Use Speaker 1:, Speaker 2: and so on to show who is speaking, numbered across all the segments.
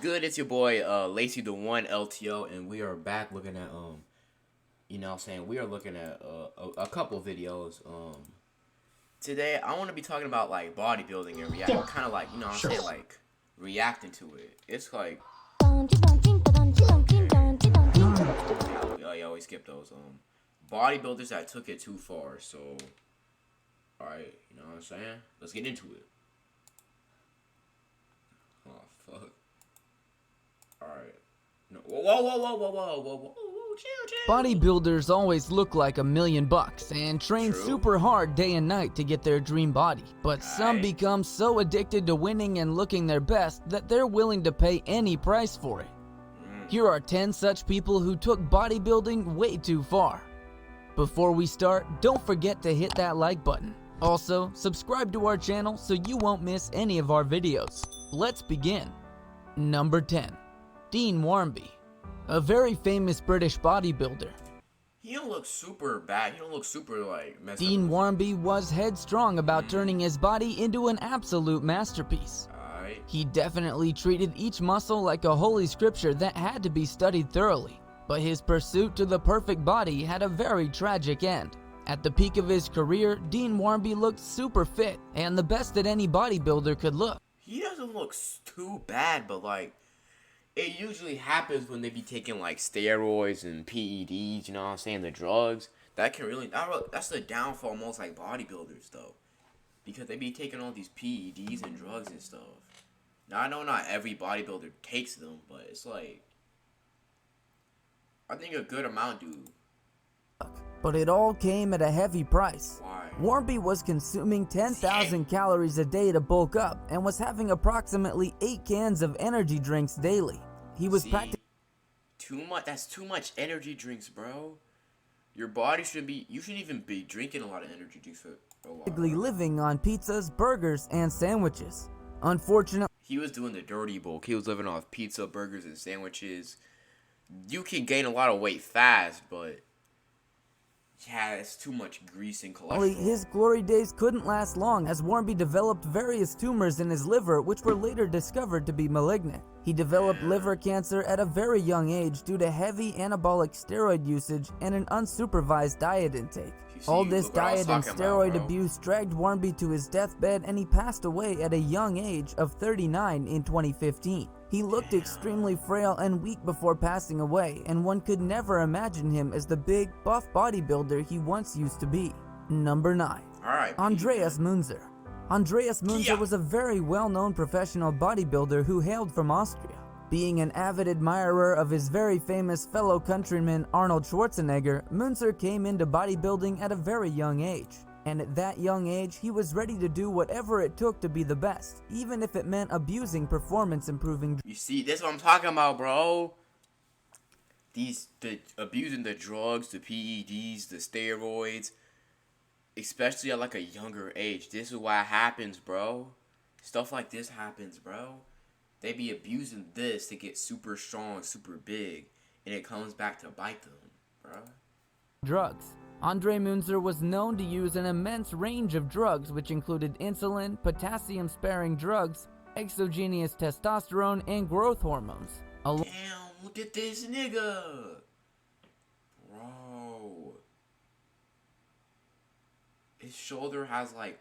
Speaker 1: good? It's your boy Lacey the One LTO, and we are back looking at you know what I'm saying, we are looking at a couple videos. Today I want to be talking about like bodybuilding and react, kind of like, you know what I'm saying, like reacting to it. It's like I always skip those bodybuilders that took it too far. So all right, you know what I'm saying? Let's get into it. Oh fuck. Alright. No. Whoa. Chill.
Speaker 2: Bodybuilders always look like $1,000,000 and train
Speaker 1: True.
Speaker 2: super hard day and night to get their dream body. But some
Speaker 1: Aight.
Speaker 2: become so addicted to winning and looking their best that they're willing to pay any price for it. Here are 10 such people who took bodybuilding way too far. Before we start, don't forget to hit that like button. Also, subscribe to our channel so you won't miss any of our videos. Let's begin. Number 10. Dean Warmby, a very famous British bodybuilder.
Speaker 1: He don't look super bad. He don't look super like messed
Speaker 2: Dean
Speaker 1: up.
Speaker 2: Warmby was headstrong about turning his body into an absolute masterpiece.
Speaker 1: Alright.
Speaker 2: He definitely treated each muscle like a holy scripture that had to be studied thoroughly. But his pursuit to the perfect body had a very tragic end. At the peak of his career, Dean Warmby looked super fit and the best that any bodybuilder could look.
Speaker 1: He doesn't look too bad, but like it usually happens when they be taking like steroids and PEDs, you know what I'm saying, the drugs. That can really, that's the downfall of most like bodybuilders though. Because they be taking all these PEDs and drugs and stuff. Now I know not every bodybuilder takes them, but it's like, I think a good amount do.
Speaker 2: But it all came at a heavy price.
Speaker 1: Why?
Speaker 2: Warmby was consuming 10,000 calories a day to bulk up and was having approximately 8 cans of energy drinks daily. He was practically
Speaker 1: too much. That's too much energy drinks, bro. Your body should be. You shouldn't even be drinking a lot of energy drinks for a while.
Speaker 2: living on pizzas, burgers, and sandwiches. Unfortunately,
Speaker 1: He was doing the dirty bulk. He was living off pizza, burgers, and sandwiches. You can gain a lot of weight fast, but yeah, it's too much grease and cholesterol.
Speaker 2: his glory days couldn't last long as Warmby developed various tumors in his liver which were later discovered to be malignant. He developed liver cancer at a very young age due to heavy anabolic steroid usage and an unsupervised diet intake. All this
Speaker 1: look what I was
Speaker 2: diet and
Speaker 1: talking about,
Speaker 2: steroid
Speaker 1: bro.
Speaker 2: abuse dragged Warmby to his deathbed and he passed away at a young age of 39 in 2015. He looked extremely frail and weak before passing away, and one could never imagine him as the big, buff bodybuilder he once used to be. Number 9.
Speaker 1: Alright.
Speaker 2: Andreas Munzer. Andreas Munzer was a very well-known professional bodybuilder who hailed from Austria. Being an avid admirer of his very famous fellow countryman Arnold Schwarzenegger, Munzer came into bodybuilding at a very young age. And at that young age, he was ready to do whatever it took to be the best, even if it meant abusing performance-improving
Speaker 1: You see, that's what I'm talking about, bro. The abusing the drugs, the PEDs, the steroids, especially at like a younger age. This is why it happens, bro. Stuff like this happens, bro. They be abusing this to get super strong, super big, and it comes back to bite them, bro.
Speaker 2: drugs. Andre Munzer was known to use an immense range of drugs which included insulin, potassium-sparing drugs, exogenous testosterone, and growth hormones.
Speaker 1: Damn, look at this nigga. Bro. His shoulder has like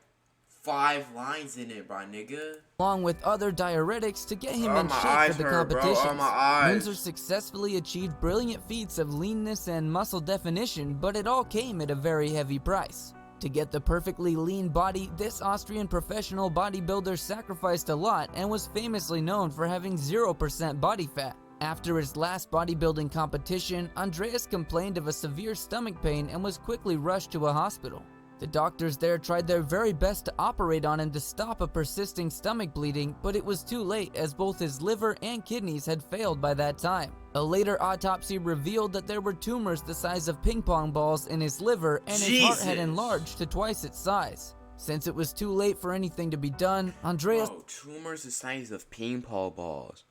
Speaker 1: 5 lines in it, bro, nigga.
Speaker 2: Along with other diuretics to get him in
Speaker 1: my
Speaker 2: shape
Speaker 1: eyes
Speaker 2: for the
Speaker 1: hurt, bro.
Speaker 2: competitions.
Speaker 1: My eyes.
Speaker 2: Munzer successfully achieved brilliant feats of leanness and muscle definition, but it all came at a very heavy price. To get the perfectly lean body, this Austrian professional bodybuilder sacrificed a lot and was famously known for having 0% body fat. After his last bodybuilding competition, Andreas complained of a severe stomach pain and was quickly rushed to a hospital. The doctors there tried their very best to operate on him to stop a persisting stomach bleeding, but it was too late as both his liver and kidneys had failed by that time. A later autopsy revealed that there were tumors the size of ping pong balls in his liver and his heart had enlarged to twice its size. Since it was too late for anything to be done, Andreas...
Speaker 1: Bro, tumors the size of ping pong balls.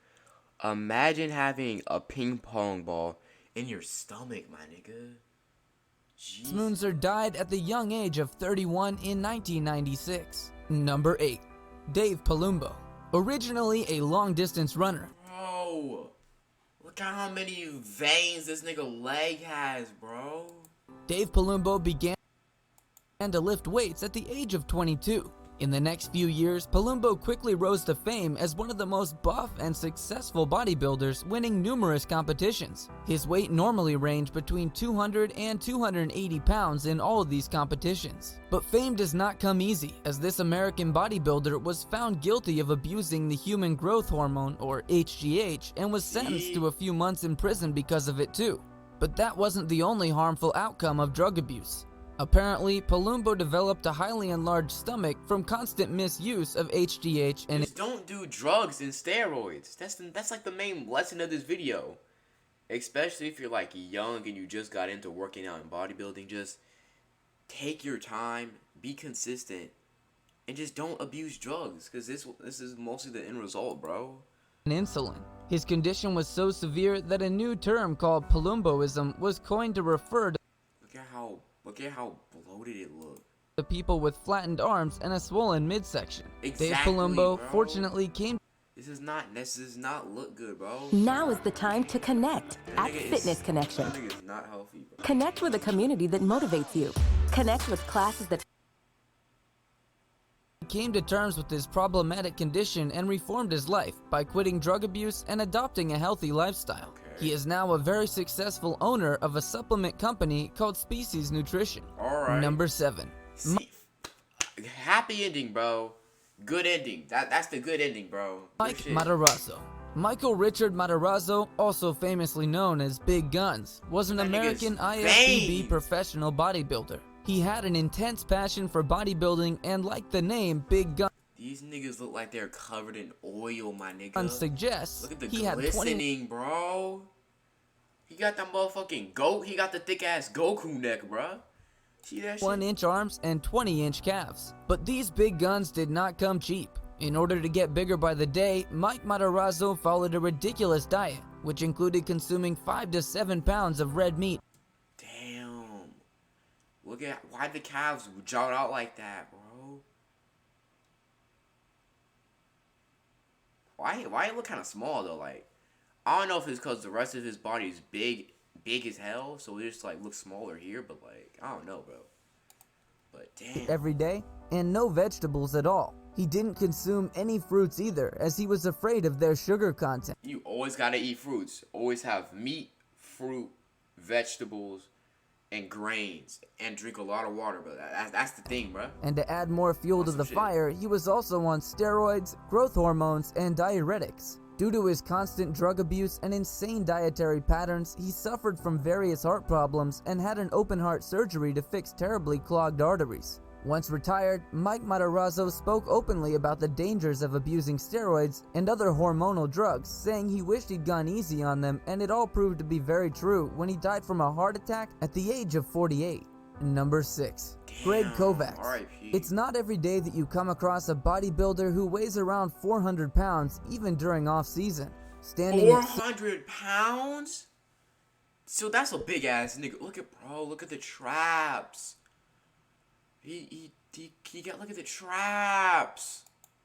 Speaker 1: Imagine having a ping pong ball in your stomach, my nigga. Jesus.
Speaker 2: Munzer died at the young age of 31 in 1996. Number 8. Dave Palumbo. Originally a long-distance runner,
Speaker 1: Bro, bro. Look at how many veins this nigga leg has, bro.
Speaker 2: Dave Palumbo began to lift weights at the age of 22. In the next few years, Palumbo quickly rose to fame as one of the most buff and successful bodybuilders, winning numerous competitions. His weight normally ranged between 200 and 280 pounds in all of these competitions. But fame does not come easy, as this American bodybuilder was found guilty of abusing the human growth hormone, or HGH, and was sentenced to a few months in prison because of it too. But that wasn't the only harmful outcome of drug abuse. Apparently, Palumbo developed a highly enlarged stomach from constant misuse of HGH and
Speaker 1: just don't do drugs and steroids. That's like the main lesson of this video. Especially if you're like young and you just got into working out and bodybuilding, just take your time, be consistent, and just don't abuse drugs, because this is mostly the end result, bro.
Speaker 2: insulin. His condition was so severe that a new term called Palumboism was coined to refer to
Speaker 1: Look at how bloated it looked.
Speaker 2: the people with flattened arms and a swollen midsection.
Speaker 1: Exactly,
Speaker 2: Dave Palumbo
Speaker 1: bro.
Speaker 2: fortunately came
Speaker 1: This does not look good, bro.
Speaker 3: Now is the time to connect
Speaker 1: That
Speaker 3: at
Speaker 1: nigga
Speaker 3: Fitness Connection.
Speaker 1: That nigga is not healthy, bro.
Speaker 3: Connect with a community that motivates you. Connect with classes that
Speaker 2: came to terms with his problematic condition and reformed his life by quitting drug abuse and adopting a healthy lifestyle.
Speaker 1: Okay.
Speaker 2: He is now a very successful owner of a supplement company called Species Nutrition.
Speaker 1: Alright.
Speaker 2: Number 7.
Speaker 1: See, happy ending, bro. Good ending. That's the good ending, bro. Good
Speaker 2: Mike
Speaker 1: shit.
Speaker 2: Matarazzo. Michael Richard Matarazzo, also famously known as Big Guns, was an
Speaker 1: That
Speaker 2: American
Speaker 1: nigga's
Speaker 2: IFBB
Speaker 1: veins.
Speaker 2: professional bodybuilder. He had an intense passion for bodybuilding and, like the name Big Guns
Speaker 1: These niggas look like they're covered in oil, my nigga.
Speaker 2: suggests,
Speaker 1: Look at the
Speaker 2: he had 20
Speaker 1: glistening, bro. He got that motherfucking goat. He got the thick ass Goku neck, bro. See that shit?
Speaker 2: 1-inch arms and 20-inch calves. But these big guns did not come cheap. In order to get bigger by the day, Mike Matarazzo followed a ridiculous diet, which included consuming 5 to 7 pounds of red meat.
Speaker 1: Damn. Look at why the calves jawed out like that, bro. Why it look kind of small though? Like, I don't know if it's because the rest of his body is big as hell, so it just like looks smaller here. But like, I don't know, bro. But damn.
Speaker 2: Every day, and no vegetables at all. He didn't consume any fruits either, as he was afraid of their sugar content.
Speaker 1: You always gotta eat fruits. Always have meat, fruit, vegetables, and grains, and drink a lot of water, bro. That's the thing, bro.
Speaker 2: And to add more fuel to
Speaker 1: Awesome
Speaker 2: the
Speaker 1: shit.
Speaker 2: fire, he was also on steroids, growth hormones, and diuretics. Due to his constant drug abuse and insane dietary patterns, he suffered from various heart problems and had an open heart surgery to fix terribly clogged arteries. Once retired, Mike Matarazzo spoke openly about the dangers of abusing steroids and other hormonal drugs, saying he wished he'd gone easy on them, and it all proved to be very true when he died from a heart attack at the age of 48. Number 6. Greg
Speaker 1: Damn,
Speaker 2: Kovacs.
Speaker 1: R.I.P..
Speaker 2: It's not every day that you come across a bodybuilder who weighs around 400 pounds, even during off-season. Standing at
Speaker 1: 400 pounds? So that's a big ass nigga. Look at the traps. He got, look at the traps.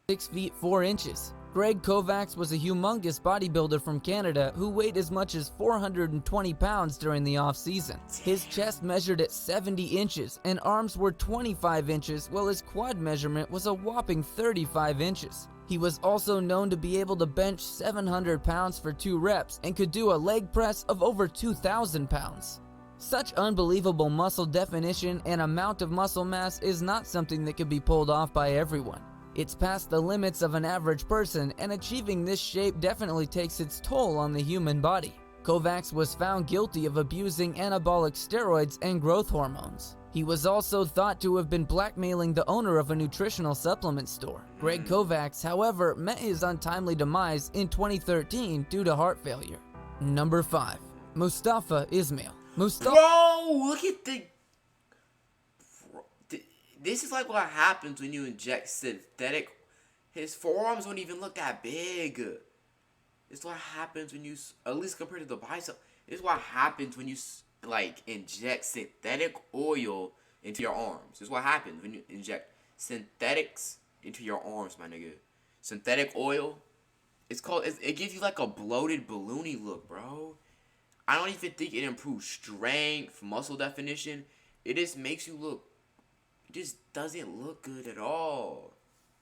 Speaker 2: 6 feet 4 inches. Greg Kovacs was a humongous bodybuilder from Canada who weighed as much as 420 pounds during the off-season. His chest measured at 70 inches and arms were 25 inches, while his quad measurement was a whopping 35 inches. He was also known to be able to bench 700 pounds for 2 reps and could do a leg press of over 2,000 pounds. Such unbelievable muscle definition and amount of muscle mass is not something that can be pulled off by everyone. It's past the limits of an average person, and achieving this shape definitely takes its toll on the human body. Kovacs was found guilty of abusing anabolic steroids and growth hormones. He was also thought to have been blackmailing the owner of a nutritional supplement store. Greg Kovacs, however, met his untimely demise in 2013 due to heart failure. Number 5. Mustafa Ismail.
Speaker 1: Bro, look at this is like what happens when you inject synthetic. His forearms don't even look that big. It's what happens when you, at least compared to the bicep, it's what happens when you like inject synthetic oil into your arms. It's what happens when you inject synthetics into your arms, my nigga. Synthetic oil it gives you like a bloated balloony look, bro. I don't even think it improves strength, muscle definition. It just makes you look, it just doesn't look good at all.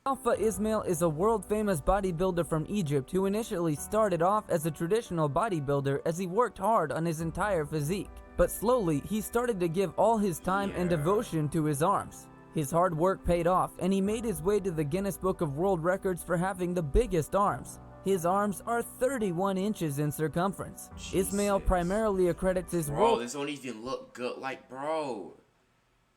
Speaker 2: Mustafa Ismail is a world-famous bodybuilder from Egypt who initially started off as a traditional bodybuilder as he worked hard on his entire physique. But slowly, he started to give all his time and devotion to his arms. His hard work paid off, and he made his way to the Guinness Book of World Records for having the biggest arms. His arms are 31 inches in circumference.
Speaker 1: Jesus.
Speaker 2: Ismail primarily accredits his
Speaker 1: Bro, this don't even look good. Like, bro,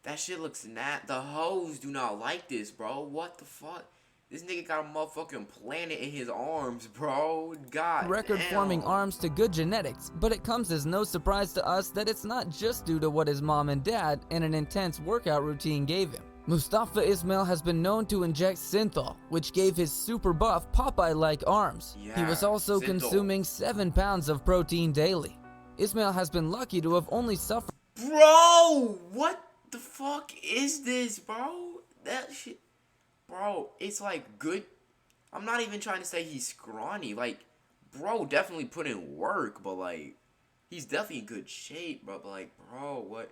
Speaker 1: that shit looks the hoes do not like this, bro. What the fuck? This nigga got a motherfucking planet in his arms, bro. God
Speaker 2: record-forming
Speaker 1: damn.
Speaker 2: arms to good genetics, but it comes as no surprise to us that it's not just due to what his mom and dad and an intense workout routine gave him. Mustafa Ismail has been known to inject synthol, which gave his super buff Popeye-like arms. He was also
Speaker 1: synthol.
Speaker 2: consuming 7 pounds of protein daily. Ismail has been lucky to have only suffered.
Speaker 1: Bro, what the fuck is this, bro? That shit, bro, it's like good. I'm not even trying to say he's scrawny. Like, bro, definitely put in work, but like, he's definitely in good shape, bro. But like, bro,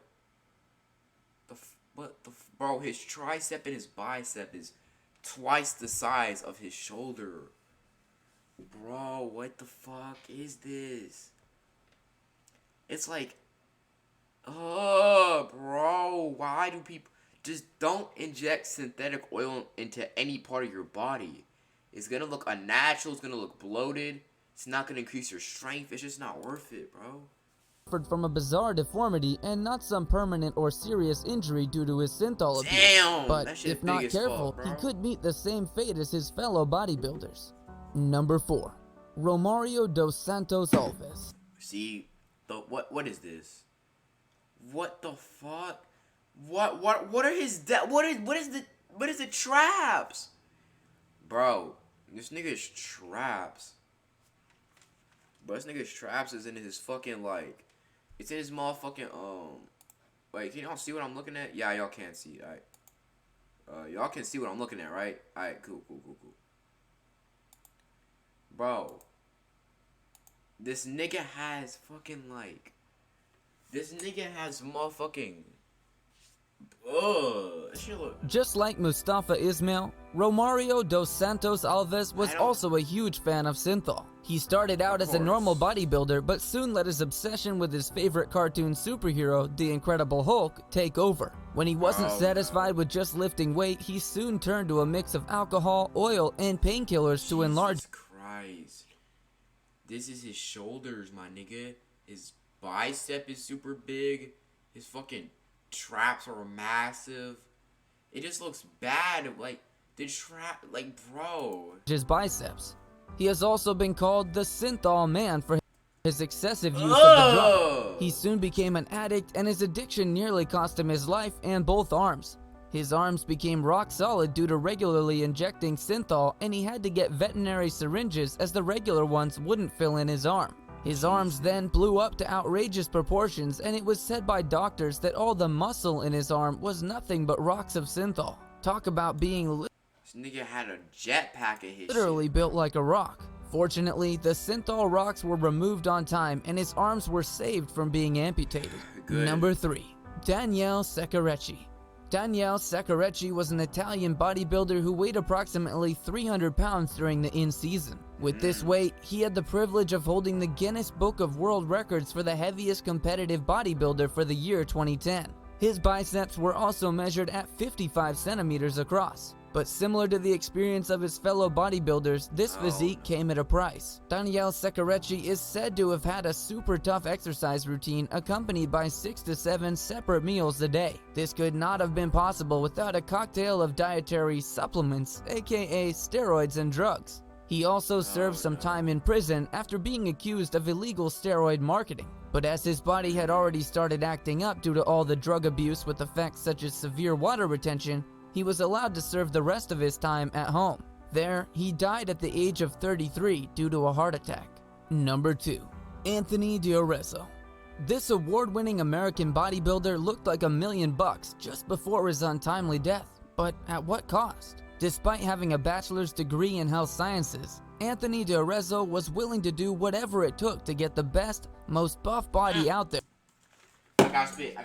Speaker 1: bro, his tricep and his bicep is twice the size of his shoulder. Bro, what the fuck is this? It's like, bro, why do people just don't inject synthetic oil into any part of your body? It's gonna look unnatural, it's gonna look bloated, it's not gonna increase your strength, it's just not worth it, bro.
Speaker 2: From a bizarre deformity and not some permanent or serious injury due to his synthol abuse.
Speaker 1: Damn,
Speaker 2: But
Speaker 1: that shit
Speaker 2: if not
Speaker 1: big as
Speaker 2: careful,
Speaker 1: fuck,
Speaker 2: he
Speaker 1: bro.
Speaker 2: could meet the same fate as his fellow bodybuilders. Number 4. Romario dos Santos Alves.
Speaker 1: See, what is this? What the fuck? What are his what is the traps? Bro, this nigga's traps. Bro, this nigga's traps is in his fucking like, it's in his motherfucking wait, can y'all see what I'm looking at? Yeah, y'all can't see, alright. Y'all can see what I'm looking at, right? Alright, cool. Bro, this nigga has fucking like, this nigga has motherfucking, that shit look.
Speaker 2: Just like Mustafa Ismail, Romario dos Santos Alves was also a huge fan of synthol. He started out as a normal bodybuilder, but soon let his obsession with his favorite cartoon superhero, the Incredible Hulk, take over. When he wasn't satisfied with just lifting weight, he soon turned to a mix of alcohol, oil, and painkillers to enlarge.
Speaker 1: Jesus Christ. This is his shoulders, my nigga. His bicep is super big. His fucking traps are massive. It just looks bad. Like, the trap, like, bro.
Speaker 2: His biceps. He has also been called the Synthol Man for his excessive use of the drug. He soon became an addict, and his addiction nearly cost him his life and both arms. His arms became rock solid due to regularly injecting synthol, and he had to get veterinary syringes as the regular ones wouldn't fill in his arm. His arms then blew up to outrageous proportions, and it was said by doctors that all the muscle in his arm was nothing but rocks of synthol. Talk about being
Speaker 1: This nigga had a jetpack in his
Speaker 2: literally
Speaker 1: shit.
Speaker 2: built like a rock. Fortunately, the synthol rocks were removed on time, and his arms were saved from being amputated.
Speaker 1: Good.
Speaker 2: Number 3. Daniele Seccarecci. Daniele Seccarecci was an Italian bodybuilder who weighed approximately 300 pounds during the in-season. With this weight, he had the privilege of holding the Guinness Book of World Records for the heaviest competitive bodybuilder for the year 2010. His biceps were also measured at 55 centimeters across. But similar to the experience of his fellow bodybuilders, this physique came at a price. Daniele Seccarecci is said to have had a super tough exercise routine accompanied by 6 to 7 separate meals a day. This could not have been possible without a cocktail of dietary supplements, aka steroids and drugs. He also served some time in prison after being accused of illegal steroid marketing. But as his body had already started acting up due to all the drug abuse with effects such as severe water retention, he was allowed to serve the rest of his time at home. There, he died at the age of 33 due to a heart attack. Number 2. Anthony D'Arezzo. This award-winning American bodybuilder looked like $1 million just before his untimely death, but at what cost? Despite having a bachelor's degree in health sciences, Anthony D'Arezzo was willing to do whatever it took to get the best, most buff body out there.
Speaker 1: I gotta spit.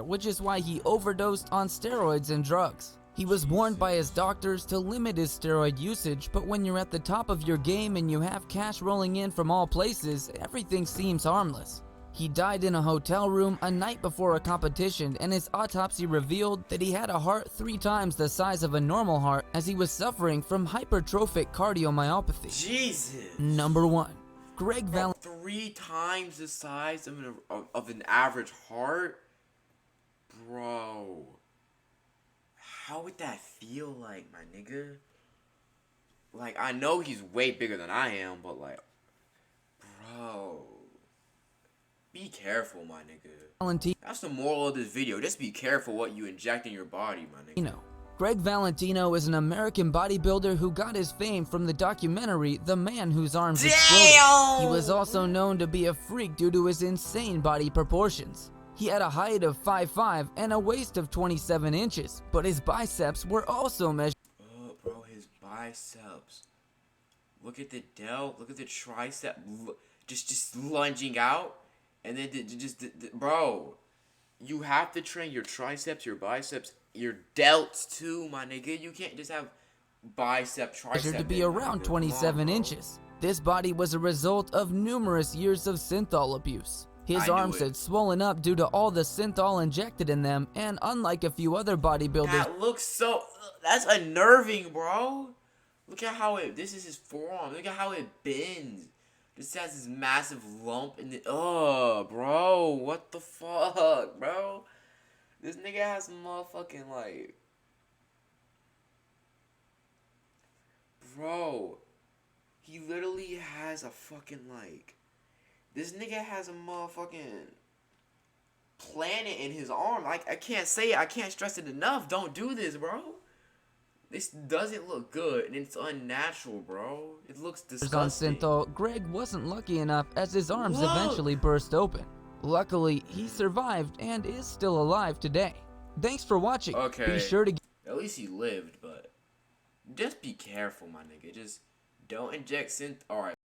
Speaker 2: Which is why he overdosed on steroids and drugs. He was warned by his doctors to limit his steroid usage, but when you're at the top of your game and you have cash rolling in from all places, everything seems harmless. He died in a hotel room a night before a competition, and his autopsy revealed that he had a heart 3 times the size of a normal heart as he was suffering from hypertrophic cardiomyopathy.
Speaker 1: Jesus.
Speaker 2: Number 1. Greg Valentino.
Speaker 1: 3 times the size of an average heart? Bro. How would that feel like, my nigga? Like, I know he's way bigger than I am, but like, bro. Be careful, my nigga. That's the moral of this video. Just be careful what you inject in your body, my nigga.
Speaker 2: Greg Valentino is an American bodybuilder who got his fame from the documentary The Man Whose Arms Exploded. He was also known to be a freak due to his insane body proportions. He had a height of 5'5" and a waist of 27 inches, but his biceps were also measured.
Speaker 1: Oh, bro, his biceps. Look at the delt. Look at the tricep. Just lunging out, and then bro, you have to train your triceps, your biceps, your delts too, my nigga. You can't just have bicep, tricep.
Speaker 2: Measured to be around 27 inches. This body was a result of numerous years of synthol abuse. His arms had swollen up due to all the synthol injected in them, and unlike a few other bodybuilders,
Speaker 1: that looks so. That's unnerving, bro. Look at how this is his forearm. Look at how it bends. This has this massive lump in the. Oh, bro, what the fuck, bro? This nigga has some motherfucking like. Bro, he literally has a fucking like. This nigga has a motherfucking planet in his arm. Like, I can't say it. I can't stress it enough. Don't do this, bro. This doesn't look good, and it's unnatural, bro. It looks disgusting.
Speaker 2: On synthol, Greg wasn't lucky enough as his arms eventually burst open. Luckily, he survived and is still alive today. Thanks for watching.
Speaker 1: Okay.
Speaker 2: Be sure to.
Speaker 1: At least he lived, but just be careful, my nigga. Just don't inject synth. All right.